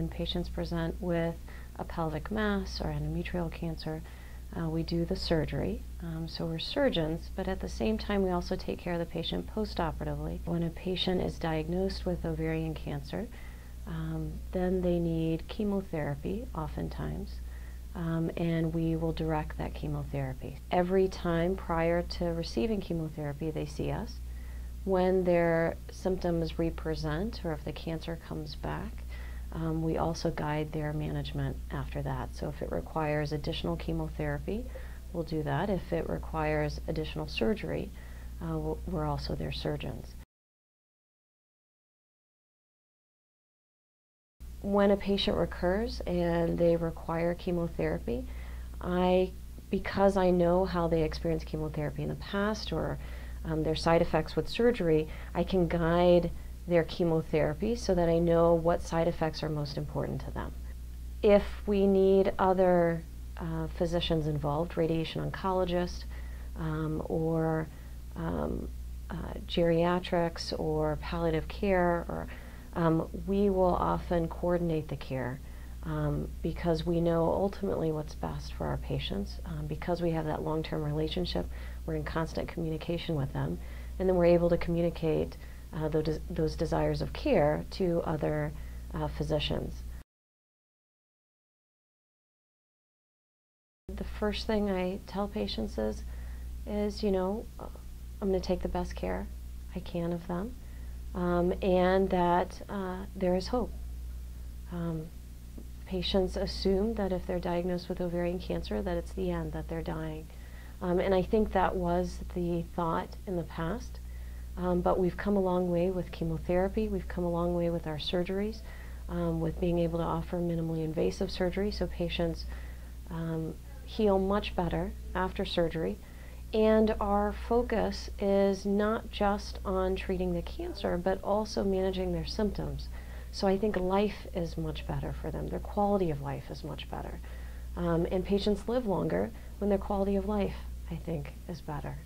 when patients present with a pelvic mass or endometrial cancer, we do the surgery. So we're surgeons, but at the same time we also take care of the patient post-operatively. When a patient is diagnosed with ovarian cancer, then they need chemotherapy oftentimes, and we will direct that chemotherapy. Every time prior to receiving chemotherapy they see us. When their symptoms represent or if the cancer comes back, we also guide their management after that. So if it requires additional chemotherapy, we'll do that. If it requires additional surgery, we're also their surgeons. When a patient recurs and they require chemotherapy, because I know how they experienced chemotherapy in the past or their side effects with surgery, I can guide their chemotherapy so that I know what side effects are most important to them. If we need other physicians involved, radiation oncologist or geriatrics or palliative care, or we will often coordinate the care because we know ultimately what's best for our patients. Because we have that long-term relationship, we're in constant communication with them, and then we're able to communicate those desires of care to other physicians. The first thing I tell patients is you know, I'm going to take the best care I can of them, and that there is hope. Patients assume that if they're diagnosed with ovarian cancer that it's the end, that they're dying. And I think that was the thought in the past. But we've come a long way with chemotherapy, we've come a long way with our surgeries, with being able to offer minimally invasive surgery so patients heal much better after surgery. And our focus is not just on treating the cancer, but also managing their symptoms. So I think life is much better for them. Their quality of life is much better. And patients live longer when their quality of life, I think, is better.